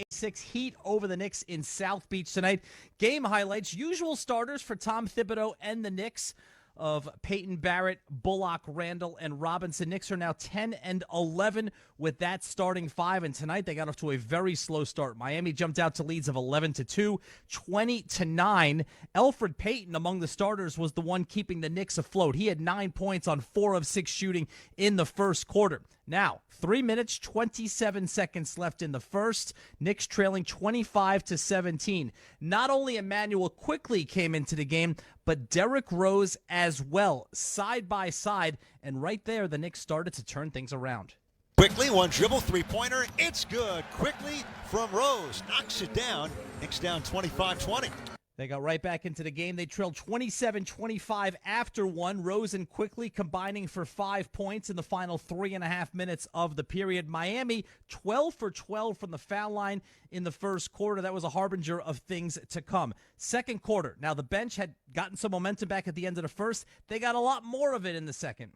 6 Heat over the Knicks in South Beach tonight. Game highlights, usual starters for Tom Thibodeau and the Knicks of Peyton Barrett, Bullock, Randall, and Robinson. Knicks are now 10-11 with that starting five, and tonight they got off to a very slow start. Miami jumped out to leads of 11-2, 20-9. Elfrid Payton, among the starters, was the one keeping the Knicks afloat. He had 9 points on 4 of 6 shooting in the first quarter. Now, 3 minutes, 27 seconds left in the first. Knicks trailing 25-17. Not only Emmanuel Quickley came into the game, but Derrick Rose as well, side by side. And right there, the Knicks started to turn things around. Quickly, one dribble, three-pointer. It's good. Quickly from Rose. Knocks it down. Knicks down 25-20. They got right back into the game. They trailed 27-25 after one. Rose and Quickley combining for 5 points in the final 3.5 minutes of the period. Miami 12 for 12 from the foul line in the first quarter. That was a harbinger of things to come. Second quarter. Now the bench had gotten some momentum back at the end of the first. They got a lot more of it in the second.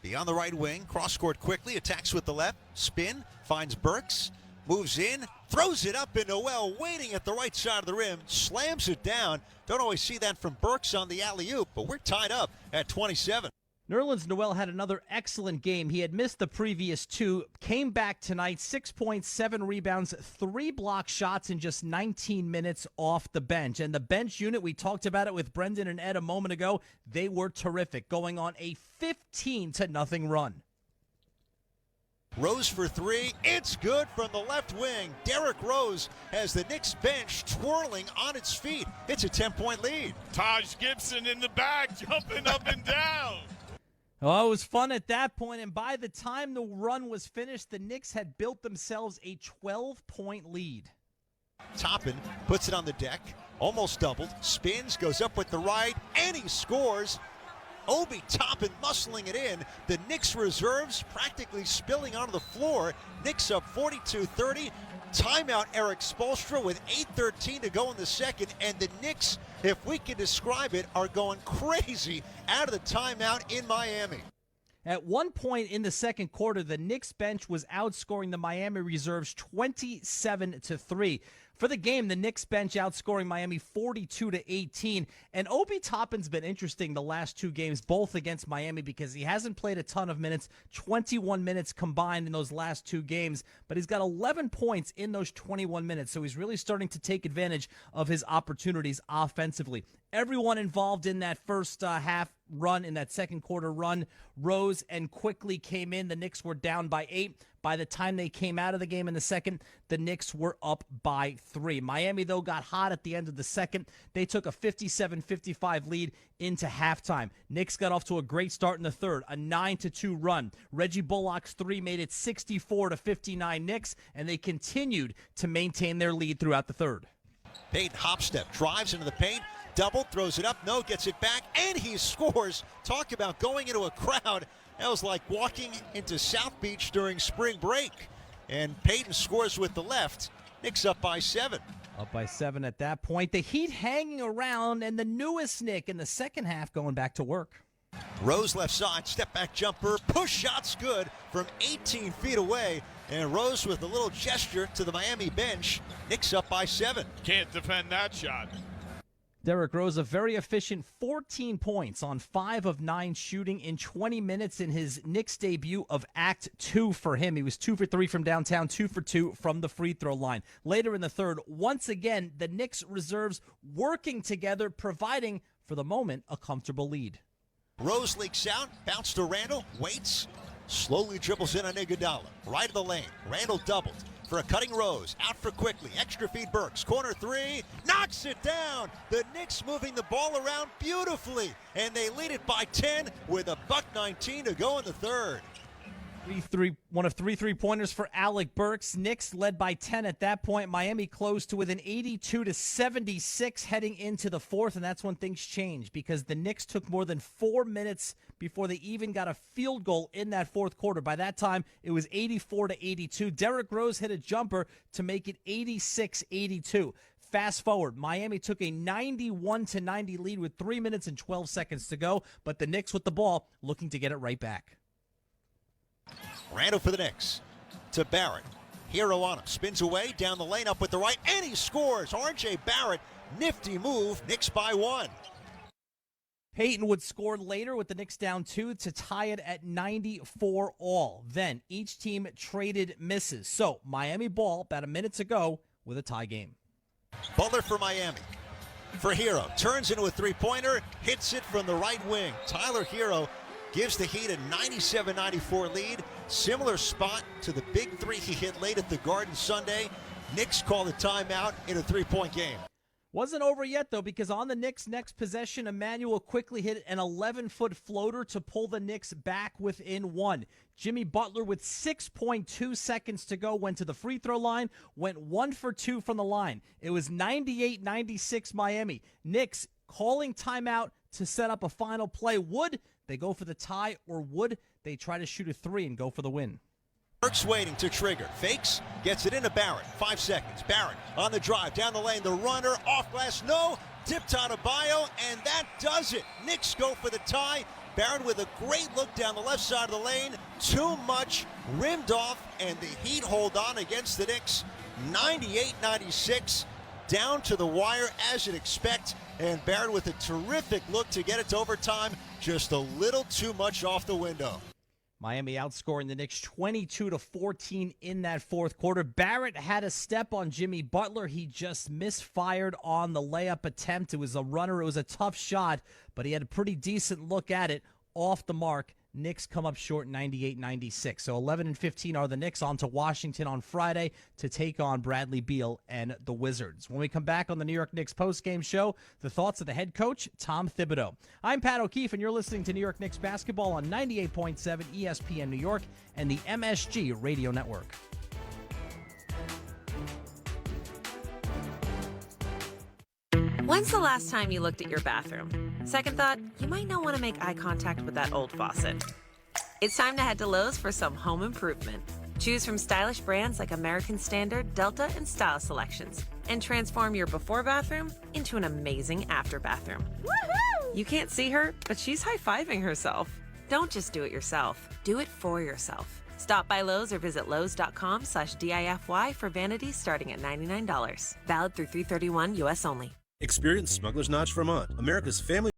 Beyond the right wing, cross-court quickly, attacks with the left, spin, finds Burks, moves in, throws it up, and Noel waiting at the right side of the rim, slams it down. Don't always see that from Burks on the alley-oop, but we're tied up at 27. Nerlens Noel had another excellent game. He had missed the previous 2, came back tonight, 6 points, 7 rebounds, 3 block shots in just 19 minutes off the bench. And the bench unit, we talked about it with Brendan and Ed a moment ago, they were terrific, going on a 15-0 run. Rose for 3. It's good from the left wing. Derrick Rose has the Knicks bench twirling on its feet. It's a 10-point lead. Taj Gibson in the back, jumping up and down. Oh, it was fun at that point, and by the time the run was finished, the Knicks had built themselves a 12-point lead. Toppin puts it on the deck, almost doubled, spins, goes up with the right, and he scores. Obi Toppin muscling it in. The Knicks reserves practically spilling onto the floor. Knicks up 42-30. Timeout Eric Spoelstra with 8:13 to go in the second. And the Knicks, if we can describe it, are going crazy out of the timeout in Miami. At one point in the second quarter, the Knicks bench was outscoring the Miami reserves 27-3. For the game, the Knicks bench outscoring Miami 42-18. And Obi Toppin's been interesting the last 2 games, both against Miami, because he hasn't played a ton of minutes, 21 minutes combined in those last 2 games, but he's got 11 points in those 21 minutes. So he's really starting to take advantage of his opportunities offensively. Everyone involved in that first half run, in that second quarter run, Rose and Quickley came in. The Knicks were down by 8. By the time they came out of the game in the second, the Knicks were up by 3. Miami, though, got hot at the end of the second. They took a 57-55 lead into halftime. Knicks got off to a great start in the third, a 9-2 run. Reggie Bullock's 3 made it 64-59 Knicks, and they continued to maintain their lead throughout the third. Payton hop-step, drives into the paint, double, throws it up, no, gets it back, and he scores. Talk about going into a crowd. That was like walking into South Beach during spring break. And Payton scores with the left. Knicks up by 7. Up by 7 at that point. The Heat hanging around, and the newest Knick in the second half going back to work. Rose left side, step back jumper, push shot's good from 18 feet away. And Rose with a little gesture to the Miami bench. Knicks up by 7. Can't defend that shot. Derrick Rose, a very efficient 14 points on 5 of 9 shooting in 20 minutes in his Knicks debut of Act 2 for him. He was 2 for 3 from downtown, 2 for 2 from the free throw line. Later in the third, once again, the Knicks reserves working together, providing, for the moment, a comfortable lead. Rose leaks out, bounce to Randall, waits, slowly dribbles in on Iguodala. Right of the lane, Randall doubled. For a cutting Rose, out for Quickley, extra feed Burks, corner 3, knocks it down. The Knicks moving the ball around beautifully, and they lead it by 10 with a $1:19 to go in the third. One of 3 3-pointers for Alec Burks. Knicks led by 10 at that point. Miami closed to within 82-76 heading into the fourth, and that's when things changed because the Knicks took more than 4 minutes before they even got a field goal in that fourth quarter. By that time, it was 84-82. Derrick Rose hit a jumper to make it 86-82. Fast forward, Miami took a 91-90 lead with 3 minutes and 12 seconds to go, but the Knicks with the ball looking to get it right back. Randall for the Knicks to Barrett. Hero on him, spins away, down the lane, up with the right, and he scores. R.J. Barrett, nifty move, Knicks by 1. Peyton would score later with the Knicks down 2 to tie it at 94 all. Then each team traded misses. So Miami ball about a minute to go with a tie game. Butler for Miami. For Hero, turns into a three-pointer, hits it from the right wing. Tyler Hero gives the Heat a 97-94 lead. Similar spot to the big three he hit late at the Garden Sunday. Knicks call the timeout in a three-point game. Wasn't over yet, though, because on the Knicks' next possession, Emmanuel quickly hit an 11-foot floater to pull the Knicks back within 1. Jimmy Butler, with 6.2 seconds to go, went to the free throw line, went 1 for 2 from the line. It was 98-96 Miami. Knicks calling timeout to set up a final play. Would they go for the tie, or would they try to shoot a three and go for the win? Burks waiting to trigger. Fakes, gets it into Barrett. 5 seconds. Barrett on the drive, down the lane. The runner, off glass, no. Tipped out of Bio, and that does it. Knicks go for the tie. Barrett with a great look down the left side of the lane. Too much, rimmed off, and the Heat hold on against the Knicks. 98-96, down to the wire as you'd expect. And Barrett with a terrific look to get it to overtime. Just a little too much off the window. Miami outscoring the Knicks 22-14 in that fourth quarter. Barrett had a step on Jimmy Butler. He just misfired on the layup attempt. It was a runner. It was a tough shot, but he had a pretty decent look at it off the mark. Knicks come up short 98-96. So 11-15 are the Knicks, on to Washington on Friday to take on Bradley Beal and the Wizards. When we come back on the New York Knicks postgame show, the thoughts of the head coach, Tom Thibodeau. I'm Pat O'Keefe, and you're listening to New York Knicks basketball on 98.7 ESPN New York and the MSG Radio Network. When's the last time you looked at your bathroom? Second thought, you might not want to make eye contact with that old faucet. It's time to head to Lowe's for some home improvement. Choose from stylish brands like American Standard, Delta, and Style Selections, and transform your before bathroom into an amazing after bathroom. Woohoo! You can't see her, but she's high-fiving herself. Don't just do it yourself. Do it for yourself. Stop by Lowe's or visit lowes.com/DIFY for vanities starting at $99. Valid through 3/31 U.S. only. Experience Smuggler's Notch, Vermont, America's family